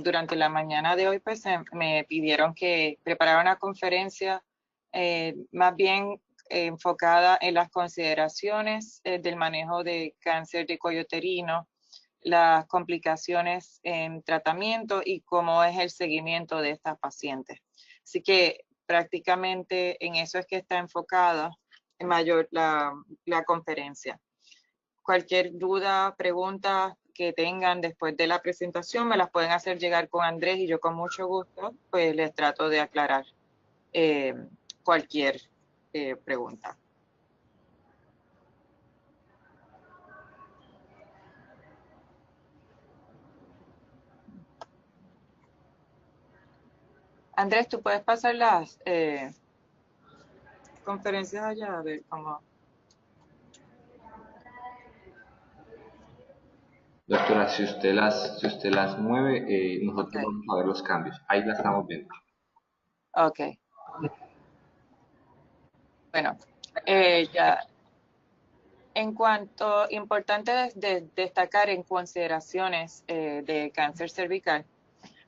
durante la mañana de hoy, pues me pidieron que preparara una conferencia más bien enfocada en las consideraciones del manejo de cáncer de cuello uterino, las complicaciones en tratamiento y cómo es el seguimiento de estas pacientes. Así que prácticamente en eso es que está enfocada en mayor la conferencia. Cualquier duda, pregunta que tengan después de la presentación me las pueden hacer llegar con Andrés y yo con mucho gusto pues les trato de aclarar cualquier pregunta. Andrés, ¿tú puedes pasar las conferencias allá? A ver cómo. Doctora, si usted las mueve, nosotros Okay. vamos a ver los cambios. Ahí la estamos viendo. Ok. Bueno, ya. En cuanto, importante de destacar en consideraciones de cáncer cervical,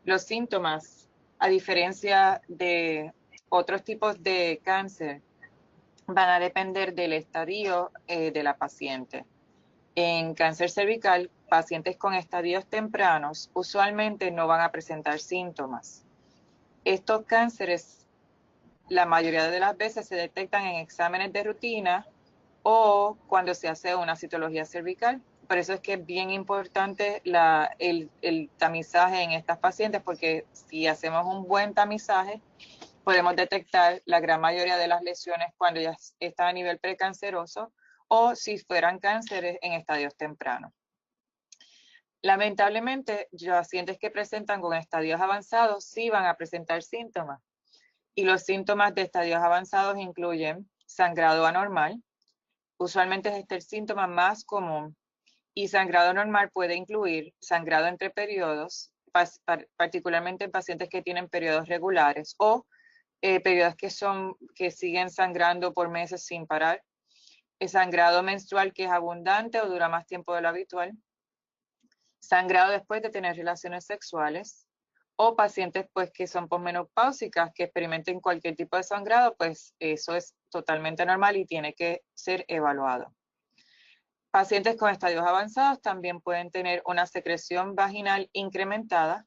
los síntomas, a diferencia de otros tipos de cáncer, van a depender del estadio de la paciente. En cáncer cervical, pacientes con estadios tempranos usualmente no van a presentar síntomas. Estos cánceres, la mayoría de las veces, se detectan en exámenes de rutina o cuando se hace una citología cervical. Por eso es que es bien importante el tamizaje en estas pacientes, porque si hacemos un buen tamizaje, podemos detectar la gran mayoría de las lesiones cuando ya están a nivel precanceroso o si fueran cánceres en estadios tempranos. Lamentablemente, pacientes que presentan con estadios avanzados sí van a presentar síntomas. Y los síntomas de estadios avanzados incluyen sangrado anormal, usualmente es el síntoma más común, y sangrado normal puede incluir sangrado entre periodos, particularmente en pacientes que tienen periodos regulares o periodos que siguen sangrando por meses sin parar, sangrado menstrual que es abundante o dura más tiempo de lo habitual, sangrado después de tener relaciones sexuales, o pacientes pues que son posmenopáusicas, que experimenten cualquier tipo de sangrado, pues eso es totalmente normal y tiene que ser evaluado. Pacientes con estadios avanzados también pueden tener una secreción vaginal incrementada,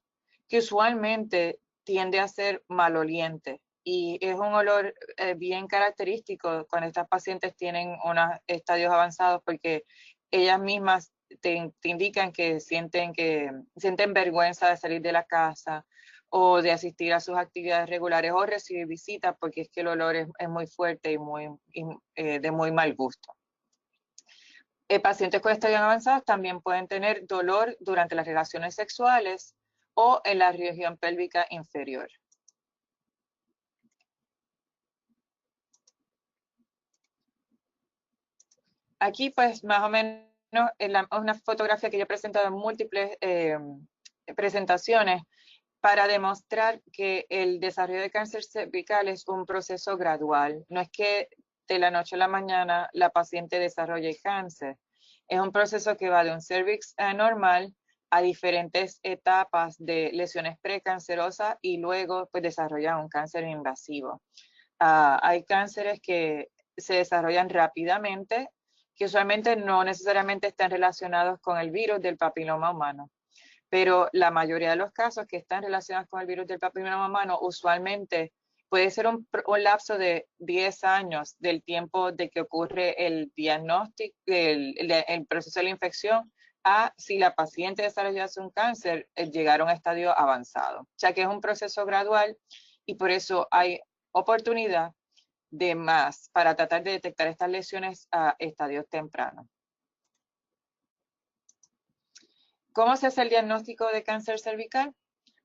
que usualmente tiende a ser maloliente y es un olor bien característico cuando estas pacientes tienen unos estadios avanzados, porque ellas mismas te indican que sienten vergüenza de salir de la casa o de asistir a sus actividades regulares o recibir visitas, porque es que el olor es muy fuerte y de muy mal gusto. Pacientes con estadios avanzados también pueden tener dolor durante las relaciones sexuales o en la región pélvica inferior. Aquí pues más o menos una fotografía que yo he presentado en múltiples presentaciones para demostrar que el desarrollo de cáncer cervical es un proceso gradual. No es que de la noche a la mañana la paciente desarrolle cáncer. Es un proceso que va de un cervix normal a diferentes etapas de lesiones precancerosas y luego pues desarrolla un cáncer invasivo. Hay cánceres que se desarrollan rápidamente, que usualmente no necesariamente están relacionados con el virus del papiloma humano, pero la mayoría de los casos que están relacionados con el virus del papiloma humano usualmente puede ser un lapso de 10 años del tiempo de que ocurre el diagnóstico, el proceso de la infección, a si la paciente desarrollase un cáncer, llegar a un estadio avanzado. O sea que es un proceso gradual y por eso hay oportunidad de más para tratar de detectar estas lesiones a estadios tempranos. ¿Cómo se hace el diagnóstico de cáncer cervical?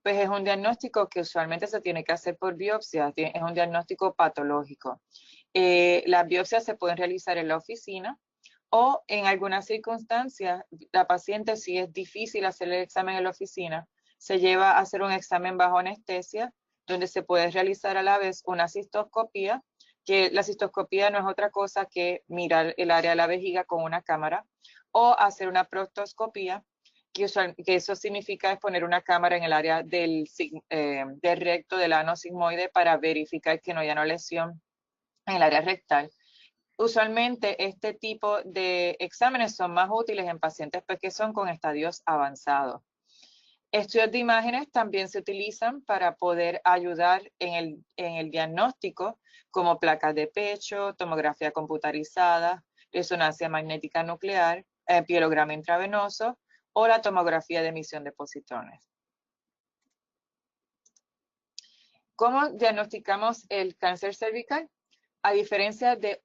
Pues es un diagnóstico que usualmente se tiene que hacer por biopsia, es un diagnóstico patológico. Las biopsias se pueden realizar en la oficina o en algunas circunstancias la paciente, si es difícil hacer el examen en la oficina, se lleva a hacer un examen bajo anestesia donde se puede realizar a la vez una cistoscopía, que la cistoscopía no es otra cosa que mirar el área de la vejiga con una cámara, o hacer una proctoscopía, que eso significa es poner una cámara en el área del recto del ano sigmoide para verificar que no haya una lesión en el área rectal. Usualmente este tipo de exámenes son más útiles en pacientes que son con estadios avanzados. Estudios de imágenes también se utilizan para poder ayudar en el diagnóstico, como placas de pecho, tomografía computarizada, resonancia magnética nuclear, pielograma intravenoso o la tomografía de emisión de positrones. ¿Cómo diagnosticamos el cáncer cervical? A diferencia de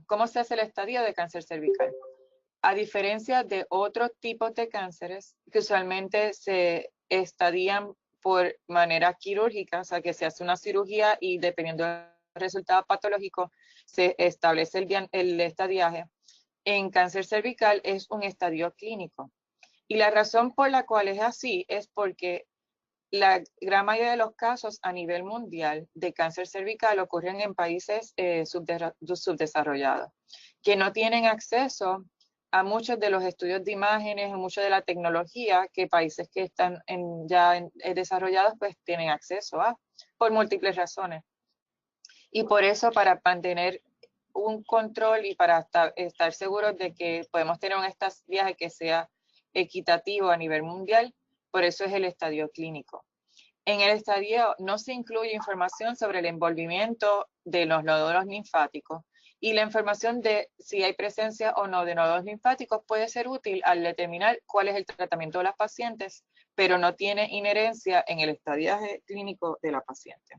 ¿cómo se hace el estadio de cáncer cervical? A diferencia de otros tipos de cánceres que usualmente se estadían por manera quirúrgica, o sea que se hace una cirugía y dependiendo del resultado patológico se establece el estadiaje. En cáncer cervical es un estadio clínico. Y la razón por la cual es así es porque la gran mayoría de los casos a nivel mundial de cáncer cervical ocurren en países subdesarrollados, que no tienen acceso a muchos de los estudios de imágenes, a mucha de la tecnología que países que están desarrollados pues tienen acceso a, por múltiples razones. Y por eso, para mantener un control y para estar seguros de que podemos tener un estadiaje que sea equitativo a nivel mundial, por eso es el estadio clínico. En el estadio no se incluye información sobre el envolvimiento de los nódulos linfáticos y la información de si hay presencia o no de nódulos linfáticos puede ser útil al determinar cuál es el tratamiento de las pacientes, pero no tiene inherencia en el estadiaje clínico de la paciente.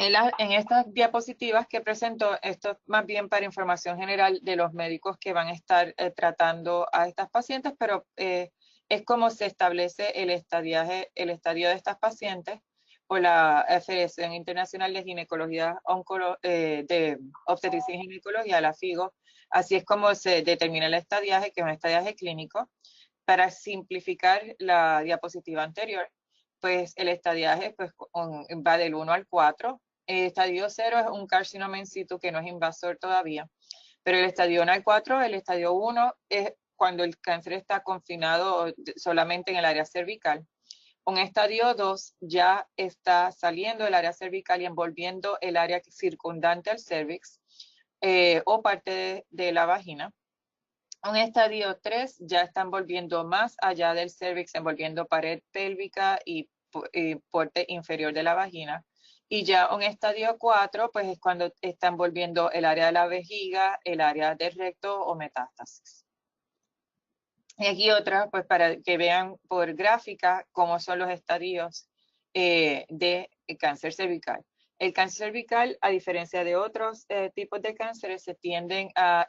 En estas diapositivas que presento, esto es más bien para información general de los médicos que van a estar tratando a estas pacientes, pero es como se establece el estadio de estas pacientes por la Federación Internacional de Ginecología de Obstetricia y Ginecología, la FIGO. Así es como se determina el estadiaje, que es un estadiaje clínico. Para simplificar la diapositiva anterior, pues el estadiaje pues, va del 1 al 4. El estadio 0 es un carcinoma in situ que no es invasor todavía, pero el estadio 1 al 4, el estadio 1 es cuando el cáncer está confinado solamente en el área cervical. Un estadio 2 ya está saliendo del área cervical y envolviendo el área circundante al cervix o parte de la vagina. Un estadio 3 ya está envolviendo más allá del cervix, envolviendo pared pélvica y parte inferior de la vagina. Y ya un estadio 4, pues es cuando está envolviendo el área de la vejiga, el área del recto o metástasis. Y aquí otra, pues para que vean por gráfica cómo son los estadios de cáncer cervical. El cáncer cervical, a diferencia de otros tipos de cánceres, se tienden a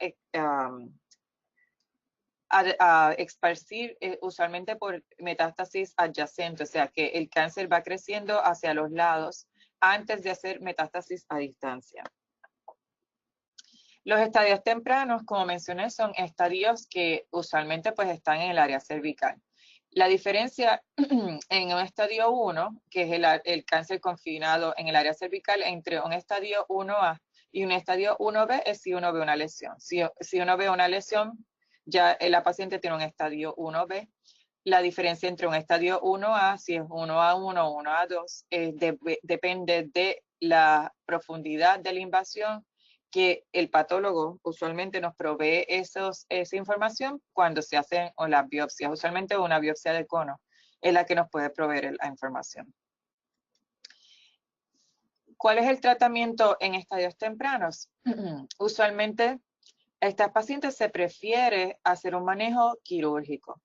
esparcir usualmente por metástasis adyacente, o sea que el cáncer va creciendo hacia los lados antes de hacer metástasis a distancia. Los estadios tempranos, como mencioné, son estadios que usualmente pues están en el área cervical. La diferencia en un estadio 1, que es el cáncer confinado en el área cervical, entre un estadio 1A y un estadio 1B es si uno ve una lesión. Si uno ve una lesión, ya la paciente tiene un estadio 1B. La diferencia entre un estadio 1A, si es 1A1 o 1A2, depende de la profundidad de la invasión, que el patólogo usualmente nos provee esa información cuando se hacen las biopsias. Usualmente una biopsia de cono es la que nos puede proveer la información. ¿Cuál es el tratamiento en estadios tempranos? Usualmente a estas pacientes se prefiere hacer un manejo quirúrgico.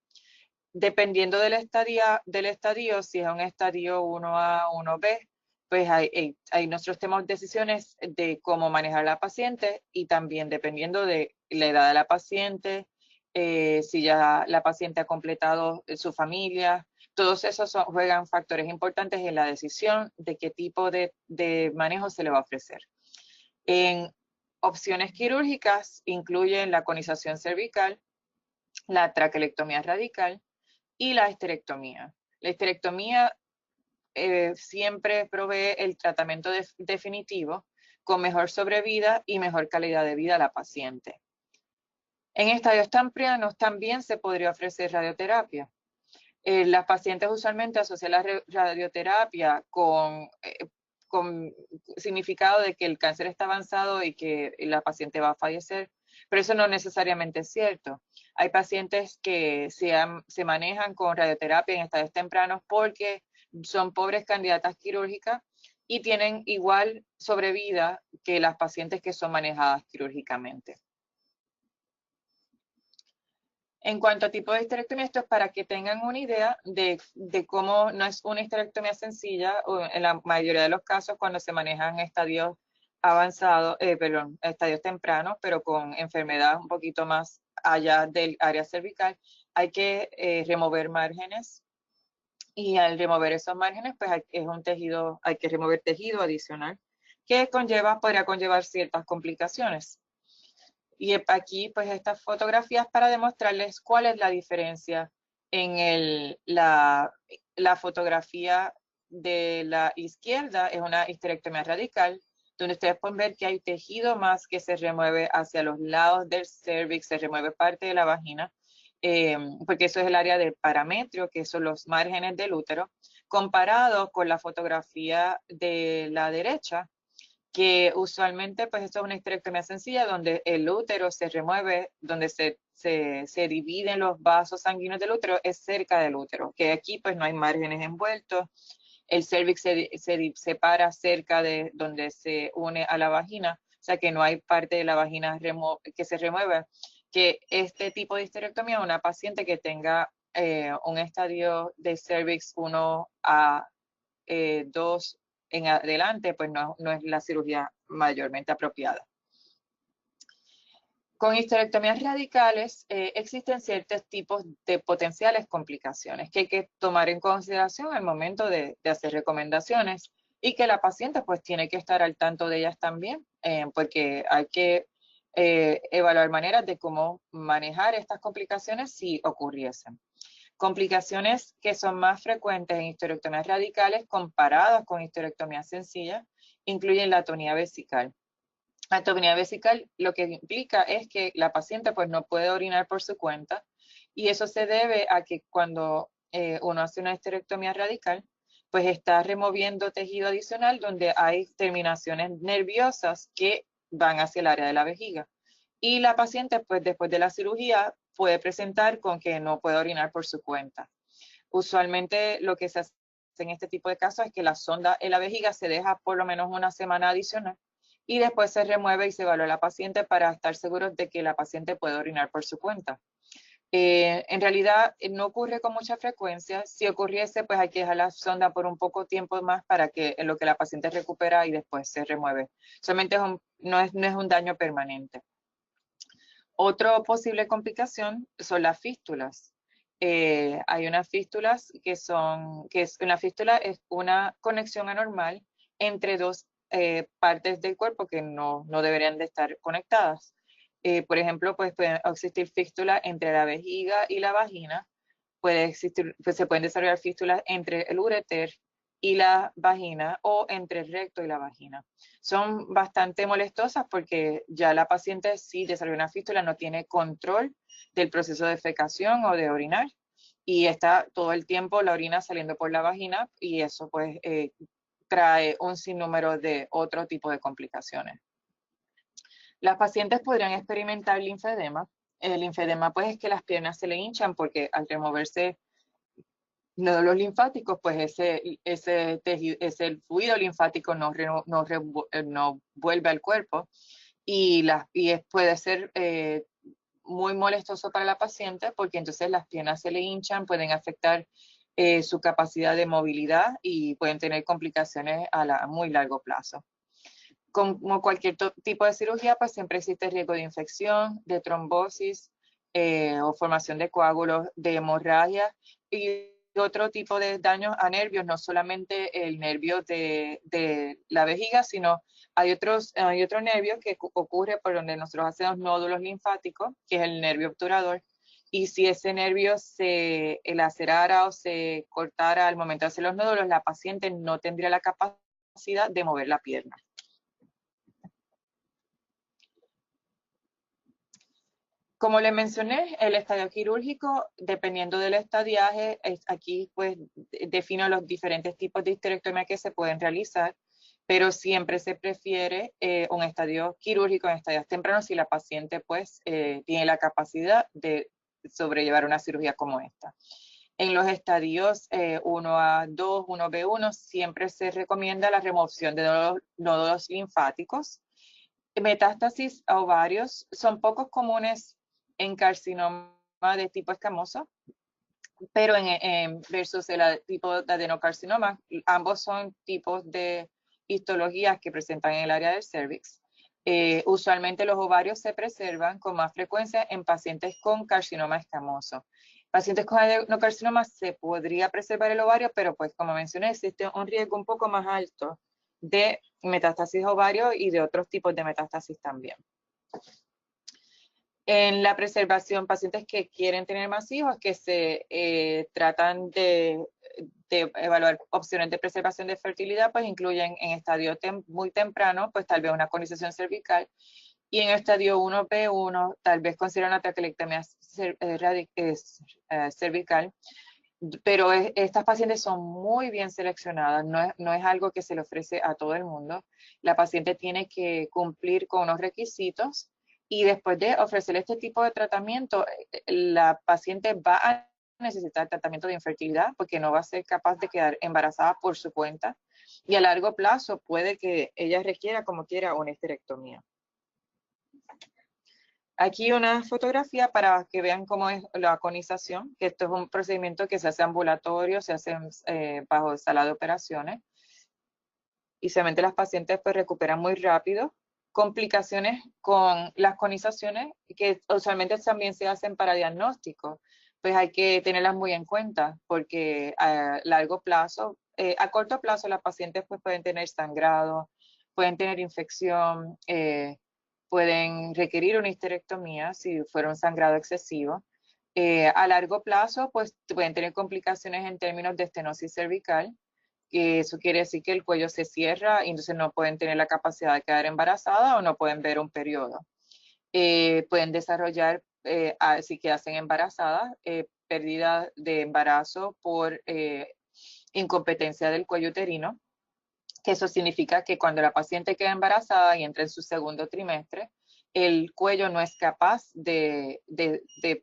Dependiendo del estadio, si es un estadio 1A, 1B, pues ahí nosotros tenemos decisiones de cómo manejar a la paciente y también dependiendo de la edad de la paciente, si ya la paciente ha completado su familia, todos esos juegan factores importantes en la decisión de qué tipo de manejo se le va a ofrecer. En opciones quirúrgicas incluyen la conización cervical, la traquelectomía radical y la histerectomía. La histerectomía siempre provee el tratamiento definitivo con mejor sobrevida y mejor calidad de vida a la paciente. En estadios tempranos también se podría ofrecer radioterapia. Las pacientes usualmente asocian la radioterapia con significado de que el cáncer está avanzado y que la paciente va a fallecer, pero eso no necesariamente es cierto. Hay pacientes que se manejan con radioterapia en estadios tempranos porque son pobres candidatas quirúrgicas y tienen igual sobrevida que las pacientes que son manejadas quirúrgicamente. En cuanto a tipo de histerectomía, esto es para que tengan una idea de cómo no es una histerectomía sencilla, o en la mayoría de los casos cuando se manejan estadios avanzados, estadios tempranos, pero con enfermedad un poquito más allá del área cervical, hay que remover márgenes. Y al remover esos márgenes, pues hay que remover tejido adicional, que podría conllevar ciertas complicaciones. Y aquí, pues, estas fotografías para demostrarles cuál es la diferencia en la fotografía de la izquierda. Es una histerectomía radical, donde ustedes pueden ver que hay tejido más que se remueve hacia los lados del cervix, se remueve parte de la vagina, porque eso es el área del parametrio, que son los márgenes del útero, comparado con la fotografía de la derecha, que usualmente pues esto es una histerectomía sencilla donde el útero se remueve, donde se dividen los vasos sanguíneos del útero, es cerca del útero, que aquí pues no hay márgenes envueltos, el cervix se separa cerca de donde se une a la vagina, o sea que no hay parte de la vagina que se remueve, que este tipo de histerectomía, una paciente que tenga un estadio de cervix 1 a 2 en adelante, pues no es la cirugía mayormente apropiada. Con histerectomías radicales existen ciertos tipos de potenciales complicaciones que hay que tomar en consideración al momento de hacer recomendaciones y que la paciente pues tiene que estar al tanto de ellas también, porque hay que evaluar maneras de cómo manejar estas complicaciones si ocurriesen. Complicaciones que son más frecuentes en histerectomías radicales comparadas con histerectomías sencillas incluyen la atonía vesical. La atonía vesical lo que implica es que la paciente pues no puede orinar por su cuenta y eso se debe a que cuando uno hace una histerectomía radical pues está removiendo tejido adicional donde hay terminaciones nerviosas que van hacia el área de la vejiga. Y la paciente pues después de la cirugía puede presentar con que no puede orinar por su cuenta. Usualmente lo que se hace en este tipo de casos es que la sonda en la vejiga se deja por lo menos una semana adicional y después se remueve y se evalúa a la paciente para estar seguros de que la paciente puede orinar por su cuenta. En realidad no ocurre con mucha frecuencia. Si ocurriese, pues hay que dejar la sonda por un poco tiempo más para que en lo que la paciente recupera y después se remueve. Solamente no es un daño permanente. Otra posible complicación son las fístulas. Hay unas fístulas una fístula es una conexión anormal entre dos partes del cuerpo que no deberían de estar conectadas. Por ejemplo, pues pueden existir fístulas entre la vejiga y la vagina, se pueden desarrollar fístulas entre el uréter y la vagina o entre el recto y la vagina. Son bastante molestosas porque ya la paciente si desarrolla una fístula no tiene control del proceso de defecación o de orinar y está todo el tiempo la orina saliendo por la vagina y eso pues trae un sinnúmero de otro tipo de complicaciones. Las pacientes podrían experimentar linfedema. El linfedema pues es que las piernas se le hinchan porque al removerse nódulos linfáticos, pues ese fluido linfático no vuelve al cuerpo y puede ser muy molestoso para la paciente porque entonces las piernas se le hinchan, pueden afectar su capacidad de movilidad y pueden tener complicaciones a muy largo plazo. Como cualquier tipo de cirugía, pues siempre existe riesgo de infección, de trombosis o formación de coágulos, de hemorragia y otro tipo de daños a nervios, no solamente el nervio de la vejiga, sino hay otro nervio que ocurre por donde nosotros hacemos nódulos linfáticos, que es el nervio obturador, y si ese nervio se lacerara o se cortara al momento de hacer los nódulos, la paciente no tendría la capacidad de mover la pierna. Como les mencioné, el estadio quirúrgico, dependiendo del estadiaje, aquí pues defino los diferentes tipos de histerectomía que se pueden realizar, pero siempre se prefiere un estadio quirúrgico en estadios tempranos si la paciente pues tiene la capacidad de sobrellevar una cirugía como esta. En los estadios 1A2, 1B1, siempre se recomienda la remoción de nódulos linfáticos. Metástasis a ovarios son poco comunes en carcinoma de tipo escamoso, pero versus el tipo de adenocarcinoma, ambos son tipos de histologías que presentan en el área del cervix. Usualmente los ovarios se preservan con más frecuencia en pacientes con carcinoma escamoso. Pacientes con adenocarcinoma se podría preservar el ovario, pero pues como mencioné, existe un riesgo un poco más alto de metástasis a ovario y de otros tipos de metástasis también. En la preservación, pacientes que quieren tener más hijos, que se tratan de evaluar opciones de preservación de fertilidad, pues incluyen en estadio muy temprano, pues tal vez una conización cervical, y en estadio 1B1 tal vez consideran una traquelectomía cervical, pero estas pacientes son muy bien seleccionadas, no es algo que se le ofrece a todo el mundo. La paciente tiene que cumplir con unos requisitos y después de ofrecer este tipo de tratamiento, la paciente va a necesitar tratamiento de infertilidad porque no va a ser capaz de quedar embarazada por su cuenta y a largo plazo puede que ella requiera como quiera una histerectomía. Aquí una fotografía para que vean cómo es la conización, que esto es un procedimiento que se hace ambulatorio, se hace bajo sala de operaciones. Y solamente las pacientes pues recuperan muy rápido. Complicaciones con las conizaciones, que usualmente también se hacen para diagnóstico, pues hay que tenerlas muy en cuenta, porque a largo plazo, a corto plazo las pacientes pues pueden tener sangrado, pueden tener infección, pueden requerir una histerectomía si fuera un sangrado excesivo. A largo plazo, pues pueden tener complicaciones en términos de estenosis cervical, que eso quiere decir que el cuello se cierra y entonces no pueden tener la capacidad de quedar embarazada o no pueden ver un periodo. Pueden desarrollar, si quedan embarazadas, pérdida de embarazo por incompetencia del cuello uterino, que eso significa que cuando la paciente queda embarazada y entra en su segundo trimestre, el cuello no es capaz de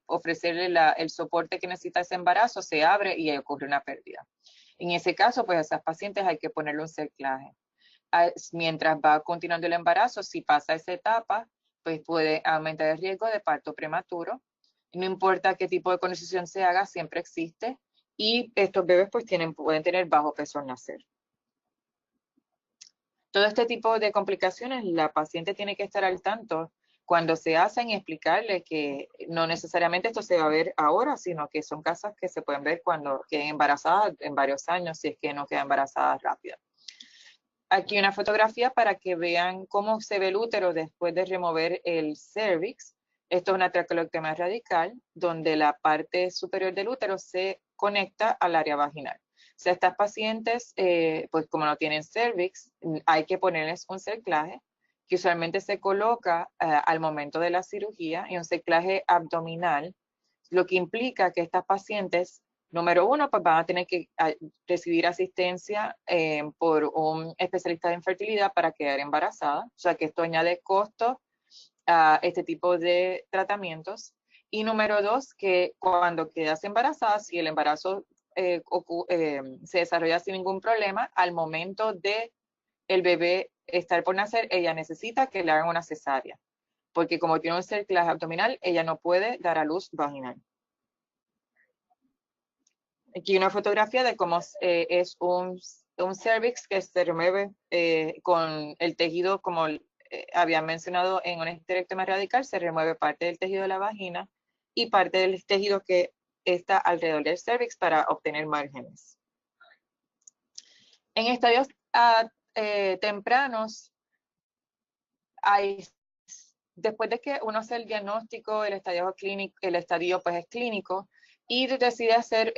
ofrecerle el soporte que necesita ese embarazo, se abre y ocurre una pérdida. En ese caso, pues a esas pacientes hay que ponerle un cerclaje. Mientras va continuando el embarazo, si pasa esa etapa, pues puede aumentar el riesgo de parto prematuro. No importa qué tipo de conización se haga, siempre existe. Y estos bebés pues pueden tener bajo peso al nacer. Todo este tipo de complicaciones, la paciente tiene que estar al tanto cuando se hacen y explicarle que no necesariamente esto se va a ver ahora, sino que son casos que se pueden ver cuando queden embarazadas en varios años, si es que no queda embarazada rápido. Aquí una fotografía para que vean cómo se ve el útero después de remover el cervix. Esto es una traquelectomía radical, donde la parte superior del útero se conecta al área vaginal. O sea, estas pacientes, pues como no tienen cervix, hay que ponerles un cerclaje, que usualmente se coloca al momento de la cirugía, y un cerclaje abdominal, lo que implica que estas pacientes, número uno, pues van a tener que recibir asistencia por un especialista de infertilidad para quedar embarazada, o sea que esto añade costo a este tipo de tratamientos. Y número dos, que cuando quedas embarazada, si el embarazo se desarrolla sin ningún problema, al momento de el bebé estar por nacer, ella necesita que le hagan una cesárea, porque como tiene un cerclaje abdominal, ella no puede dar a luz vaginal. Aquí una fotografía de cómo es un cervix que se remueve con el tejido, como había mencionado en una histerectomía radical, se remueve parte del tejido de la vagina y parte del tejido que está alrededor del cervix para obtener márgenes. En estadios tempranos, después de que uno hace el diagnóstico, el estadio pues es clínico, y decide hacer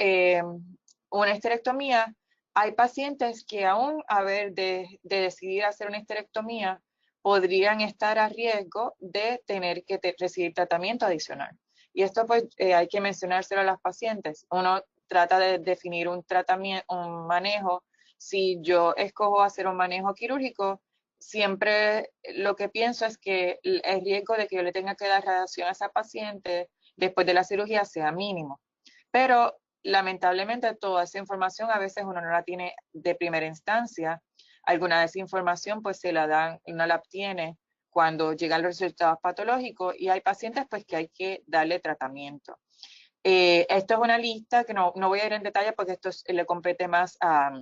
una histerectomía, hay pacientes que aún de decidir hacer una histerectomía, podrían estar a riesgo de tener que recibir tratamiento adicional. Y esto pues hay que mencionárselo a las pacientes. Uno trata de definir un tratamiento, un manejo. Si yo escojo hacer un manejo quirúrgico, siempre lo que pienso es que el riesgo de que yo le tenga que dar radiación a esa paciente después de la cirugía sea mínimo. Pero lamentablemente toda esa información a veces uno no la tiene de primera instancia. Alguna de esa información pues se la dan, uno la obtiene cuando llegan los resultados patológicos y hay pacientes pues que hay que darle tratamiento. Esto es una lista que no voy a ir en detalle porque esto le compete más a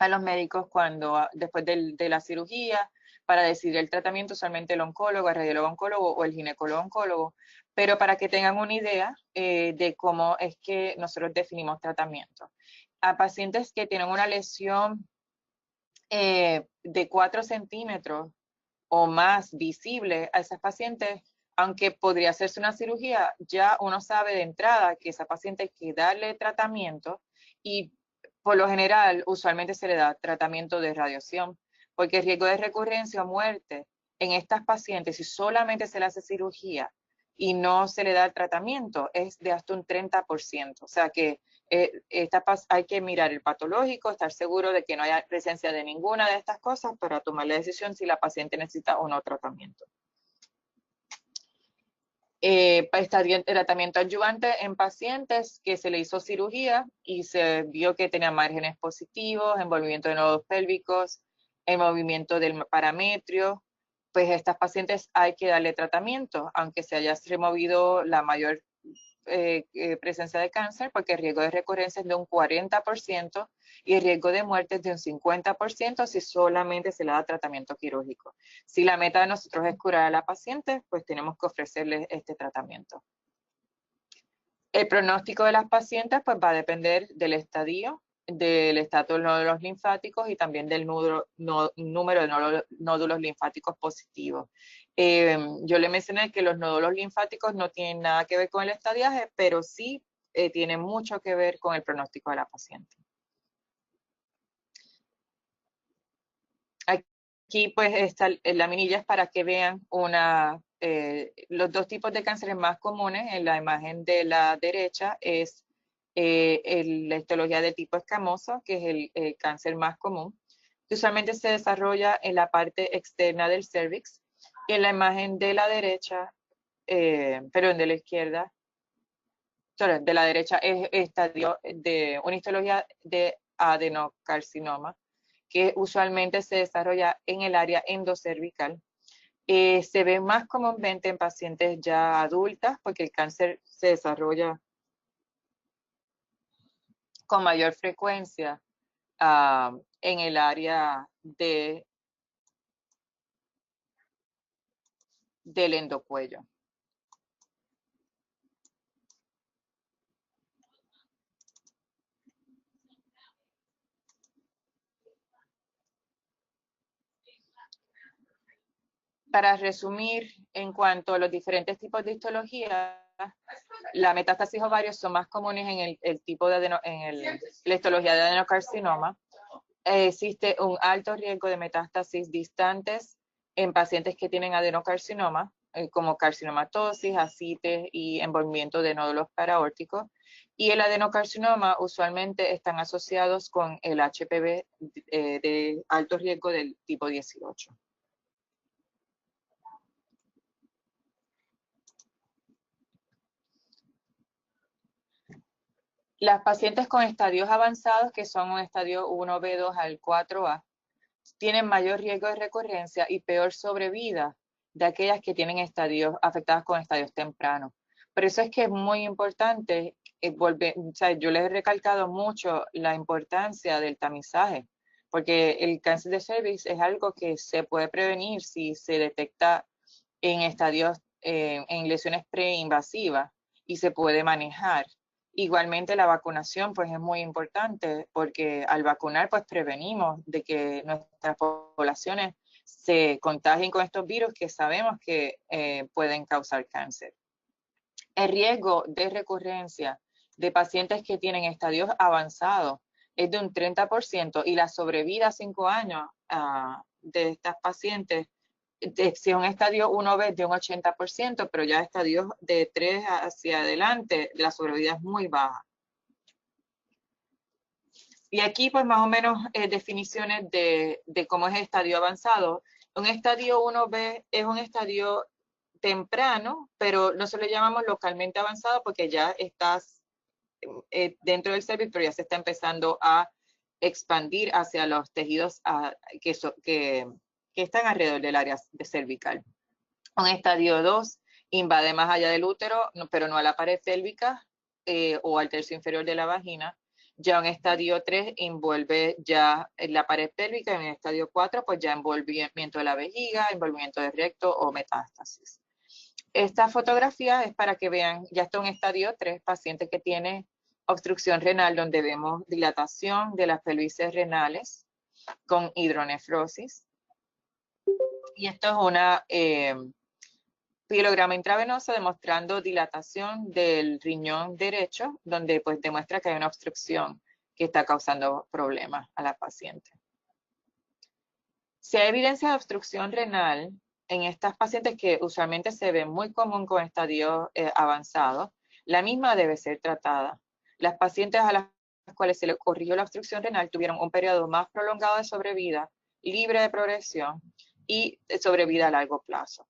los médicos cuando después de la cirugía para decidir el tratamiento, usualmente el oncólogo, el radiólogo oncólogo o el ginecólogo oncólogo, pero para que tengan una idea de cómo es que nosotros definimos tratamiento. A pacientes que tienen una lesión de 4 centímetros o más visible, a esas pacientes, aunque podría hacerse una cirugía, ya uno sabe de entrada que esa paciente hay que darle tratamiento y por lo general usualmente se le da tratamiento de radiación, porque el riesgo de recurrencia o muerte en estas pacientes, si solamente se le hace cirugía y no se le da el tratamiento, es de hasta un 30%. O sea que hay que mirar el patológico, estar seguro de que no haya presencia de ninguna de estas cosas para tomar la decisión si la paciente necesita o no tratamiento. Tratamiento adyuvante en pacientes que se le hizo cirugía y se vio que tenían márgenes positivos, envolvimiento de nodos pélvicos, el movimiento del parametrio, pues a estas pacientes hay que darle tratamiento, aunque se haya removido la mayor presencia de cáncer, porque el riesgo de recurrencia es de un 40% y el riesgo de muerte es de un 50% si solamente se le da tratamiento quirúrgico. Si la meta de nosotros es curar a la paciente, pues tenemos que ofrecerle este tratamiento. El pronóstico de las pacientes pues va a depender del estadio, del estatus de los nódulos linfáticos y también del número de nódulos linfáticos positivos. Yo le mencioné que los nódulos linfáticos no tienen nada que ver con el estadiaje, pero sí tienen mucho que ver con el pronóstico de la paciente. Aquí pues está la minilla es para que vean los dos tipos de cánceres más comunes. En la imagen de la derecha es la histología de tipo escamoso, que es el cáncer más común, que usualmente se desarrolla en la parte externa del cervix. Y en la imagen de la derecha, perdón, de la izquierda, de la derecha es estadio de una histología de adenocarcinoma, que usualmente se desarrolla en el área endocervical. Se ve más comúnmente en pacientes ya adultas, porque el cáncer se desarrolla con mayor frecuencia en el área del endocuello. Para resumir, en cuanto a los diferentes tipos de histología, la metástasis ovario son más comunes en el tipo de la histología de adenocarcinoma. Existe un alto riesgo de metástasis distantes en pacientes que tienen adenocarcinoma, como carcinomatosis, ascites y envolvimiento de nódulos paraórticos. Y el adenocarcinoma usualmente están asociados con el HPV de alto riesgo del tipo 18. Las pacientes con estadios avanzados, que son un estadio 1B2 al 4A, tienen mayor riesgo de recurrencia y peor sobrevida de aquellas que tienen estadios afectadas con estadios tempranos. Por eso es que es muy importante, yo les he recalcado mucho la importancia del tamizaje, porque el cáncer de cervix es algo que se puede prevenir si se detecta en estadios, en lesiones preinvasivas y se puede manejar. Igualmente la vacunación pues es muy importante porque al vacunar pues prevenimos de que nuestras poblaciones se contagien con estos virus que sabemos que pueden causar cáncer. El riesgo de recurrencia de pacientes que tienen estadios avanzados es de un 30% y la sobrevida a 5 años de estas pacientes si es un estadio 1B de un 80%, pero ya estadios de 3 hacia adelante, la sobrevida es muy baja. Y aquí, pues, más o menos definiciones de cómo es el estadio avanzado. Un estadio 1B es un estadio temprano, pero no se lo llamamos localmente avanzado porque ya estás dentro del cervix, pero ya se está empezando a expandir hacia los tejidos que están alrededor del área cervical. Un estadio 2 invade más allá del útero, pero no a la pared pélvica o al tercio inferior de la vagina. Ya un estadio 3 envuelve ya la pared pélvica, y en el estadio 4 pues ya envolvimiento de la vejiga, envolvimiento del recto o metástasis. Esta fotografía es para que vean, ya está un estadio 3, paciente que tiene obstrucción renal, donde vemos dilatación de las pelvises renales con hidronefrosis. Y esto es una pilograma intravenoso demostrando dilatación del riñón derecho, donde pues demuestra que hay una obstrucción que está causando problemas a la paciente. Si hay evidencia de obstrucción renal en estas pacientes que usualmente se ve muy común con estadios avanzados, la misma debe ser tratada. Las pacientes a las cuales se le corrigió la obstrucción renal tuvieron un periodo más prolongado de sobrevida, libre de progresión y de sobrevida a largo plazo.